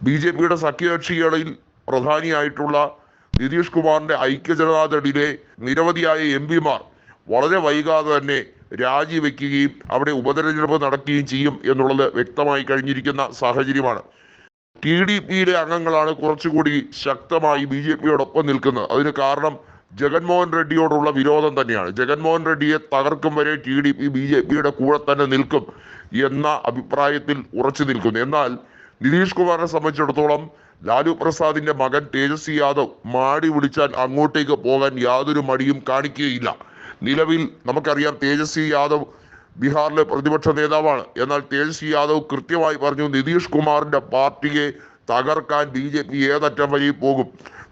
BJPയുടെ സഖ്യകക്ഷികളിൽ പ്രധാനിയായിട്ടുള്ള നിതീഷ് കുമാറിന്റെ ഐക്യജനതാദളിലെ നിരവധിയായ MP മാർ വളരെ വൈകാതെ തന്നെ രാജിവെക്കുകയും അവിടെ ഉപതെരഞ്ഞെടുപ്പ് നടക്കുകയും ചെയ്യും എന്നുള്ളത് വ്യക്തമായി കഴിഞ്ഞിരിക്കുന്ന സാഹചര്യമാണ്. TDPയിലെ അംഗങ്ങളാണ് കുറച്ചുകൂടി ശക്തമായി BJPയോടൊപ്പം നിൽക്കുന്നത്. അതിന് കാരണം ജഗൻമോഹൻ റെഡ്ഡിയോടുള്ള വിരോധം തന്നെയാണ്. ജഗൻമോഹൻ റെഡ്ഡിയെ തകർക്കും വരെ TDP BJPയുടെ കൂടെ തന്നെ നിൽക്കും എന്ന അഭിപ്രായത്തിൽ ഉറച്ചു നിൽക്കുന്നു. എന്നാൽ നിതീഷ് കുമാറിനെ സംബന്ധിച്ചിടത്തോളം ലാലു പ്രസാദിന്റെ മകൻ തേജസ്വി യാദവ് മാടി വിളിച്ചാൽ അങ്ങോട്ടേക്ക് പോകാൻ യാതൊരു മടിയും കാണിക്കുകയില്ല. നിലവിൽ നമുക്കറിയാം തേജസ്വി യാദവ് ബീഹാറിലെ പ്രതിപക്ഷ നേതാവാണ്. എന്നാൽ തേജസ്വി യാദവ് കൃത്യമായി പറഞ്ഞു, നിതീഷ് കുമാറിന്റെ പാർട്ടിയെ തകർക്കാൻ BJP ഏതറ്റം വരെ പോകും.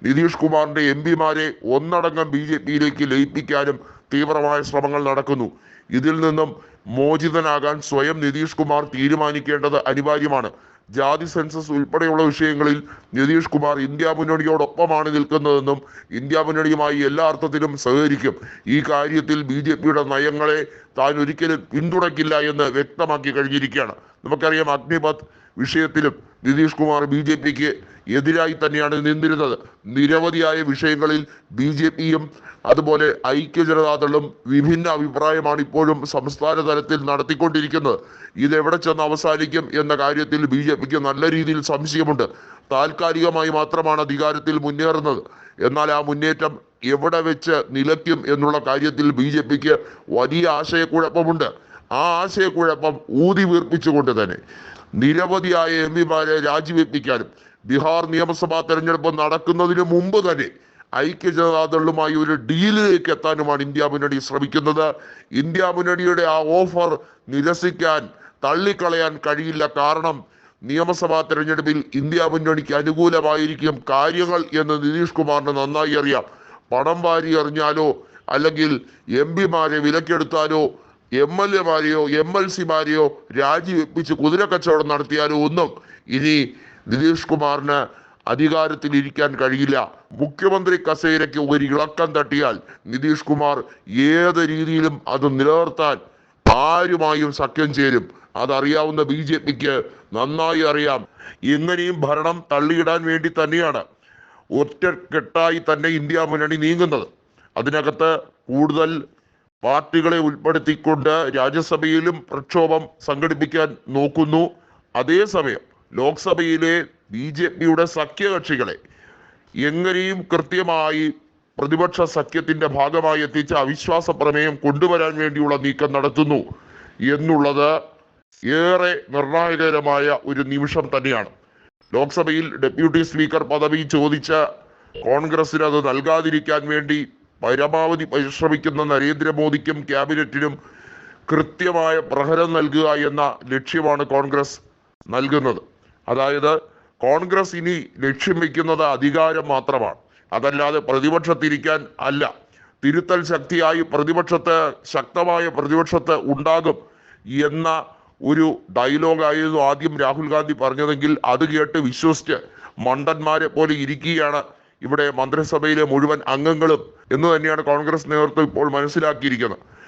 നിതീഷ് കുമാറിന്റെ MP മാരെ ഒന്നടങ്കം BJPയിലേക്ക് ലയിപ്പിക്കാനും തീവ്രമായ ശ്രമങ്ങൾ നടക്കുന്നു. ഇതിൽ നിന്നും മോചിതനാകാൻ സ്വയം നിതീഷ് കുമാർ തീരുമാനിക്കേണ്ടത് അനിവാര്യമാണ്. ജാതി സെൻസസ് ഉൾപ്പെടെയുള്ള വിഷയങ്ങളിൽ നിതീഷ് കുമാർ ഇന്ത്യ മുന്നണിയോടൊപ്പമാണ് നിൽക്കുന്നതെന്നും ഇന്ത്യ മുന്നണിയുമായി എല്ലാ അർത്ഥത്തിലും സഹകരിക്കും. ഈ കാര്യത്തിൽ BJPയുടെ നയങ്ങളെ താൻ ഒരിക്കലും പിന്തുണയ്ക്കില്ല എന്ന് വ്യക്തമാക്കി കഴിഞ്ഞിരിക്കുകയാണ്. നമുക്കറിയാം അഗ്നിപത് വിഷയത്തിലും നിതീഷ് കുമാർ BJPക്ക് എതിരായി തന്നെയാണ് നിന്നിരുന്നത്. നിരവധിയായ വിഷയങ്ങളിൽ BJPയും അതുപോലെ ഐക്യജനതാദളും വിഭിന്ന അഭിപ്രായമാണ് ഇപ്പോഴും സംസ്ഥാന തലത്തിൽ നടത്തിക്കൊണ്ടിരിക്കുന്നത്. ഇതെവിടെ ചെന്ന് അവസാനിക്കും എന്ന കാര്യത്തിൽ BJPക്ക് നല്ല രീതിയിൽ സംശയമുണ്ട്. താൽക്കാലികമായി മാത്രമാണ് അധികാരത്തിൽ മുന്നേറുന്നത്. എന്നാൽ ആ മുന്നേറ്റം എവിടെ വെച്ച് നിലയ്ക്കും എന്നുള്ള കാര്യത്തിൽ BJPക്ക് വലിയ ആശയക്കുഴപ്പമുണ്ട്. ആ ആശയക്കുഴപ്പം ഊതി വീർപ്പിച്ചുകൊണ്ട് തന്നെ നിരവധിയായ MP മാരെ രാജിവെപ്പിക്കാനും ബീഹാർ നിയമസഭാ തെരഞ്ഞെടുപ്പ് നടക്കുന്നതിന് മുമ്പ് തന്നെ ഐക്യജനതാദളുമായി ഒരു ഡീലിലേക്ക് എത്താനുമാണ് ഇന്ത്യ മുന്നണി ശ്രമിക്കുന്നത്. ഇന്ത്യ മുന്നണിയുടെ ആ ഓഫർ നിരസിക്കാൻ, തള്ളിക്കളയാൻ കഴിയില്ല. കാരണം നിയമസഭാ തെരഞ്ഞെടുപ്പിൽ ഇന്ത്യ മുന്നണിക്ക് അനുകൂലമായിരിക്കും കാര്യങ്ങൾ എന്ന് നിതീഷ് കുമാറിന് നന്നായി അറിയാം. പണം വാരി എറിഞ്ഞാലോ അല്ലെങ്കിൽ MP മാരെ വിലക്കെടുത്താലോ MLA മാരെയോ MLC മാരെയോ രാജിവെപ്പിച്ച് കുതിരക്കച്ചവടം നടത്തിയാലോ ഒന്നും ഇനി നിതീഷ് കുമാറിന് അധികാരത്തിൽ ഇരിക്കാൻ കഴിയില്ല. മുഖ്യമന്ത്രി കസേരയ്ക്ക് ഒരു ഇളക്കം തട്ടിയാൽ നിതീഷ് കുമാർ ഏത് രീതിയിലും അത് നിലനിർത്താൻ ആരുമായും സഖ്യം ചേരും. അതറിയാവുന്ന BJPക്ക് നന്നായി അറിയാം. എങ്ങനെയും ഭരണം തള്ളിയിടാൻ വേണ്ടി തന്നെയാണ് ഒറ്റക്കെട്ടായി തന്നെ ഇന്ത്യ മുന്നണി നീങ്ങുന്നത്. അതിനകത്ത് കൂടുതൽ പാർട്ടികളെ ഉൾപ്പെടുത്തിക്കൊണ്ട് രാജ്യസഭയിലും പ്രക്ഷോഭം സംഘടിപ്പിക്കാൻ നോക്കുന്നു. അതേസമയം ലോക്സഭയിലെ BJPയുടെ സഖ്യകക്ഷികളെ എങ്ങനെയും കൃത്യമായി പ്രതിപക്ഷ സഖ്യത്തിന്റെ ഭാഗമായി എത്തിച്ച അവിശ്വാസ പ്രമേയം കൊണ്ടുവരാൻ വേണ്ടിയുള്ള നീക്കം നടത്തുന്നു എന്നുള്ളത് ഏറെ നിർണായകരമായ ഒരു നിമിഷം തന്നെയാണ്. ലോക്സഭയിൽ ഡെപ്യൂട്ടി സ്പീക്കർ പദവി ചോദിച്ച കോൺഗ്രസിന് അത് നൽകാതിരിക്കാൻ വേണ്ടി പരമാവധി പരിശ്രമിക്കുന്ന നരേന്ദ്രമോദിക്കും ക്യാബിനറ്റിനും കൃത്യമായ പ്രഹരം നൽകുക എന്ന ലക്ഷ്യമാണ് കോൺഗ്രസ് നൽകുന്നത്. അതായത് കോൺഗ്രസ് ഇനി ലക്ഷ്യം വയ്ക്കുന്നത് അധികാരം മാത്രമാണ്, അതല്ലാതെ പ്രതിപക്ഷത്തിരിക്കാൻ അല്ല. തിരുത്തൽ ശക്തിയായി ശക്തമായ പ്രതിപക്ഷത്ത് ഉണ്ടാകും എന്ന ഒരു ഡയലോഗായിരുന്നു ആദ്യം രാഹുൽ ഗാന്ധി പറഞ്ഞതെങ്കിൽ അത് കേട്ട് വിശ്വസിച്ച് മണ്ടന്മാരെ പോലെ ഇരിക്കുകയാണ് ഇവിടെ മന്ത്രിസഭയിലെ മുഴുവൻ അംഗങ്ങളും എന്ന് തന്നെയാണ് കോൺഗ്രസ് നേതൃത്വം ഇപ്പോൾ മനസ്സിലാക്കിയിരിക്കുന്നത്.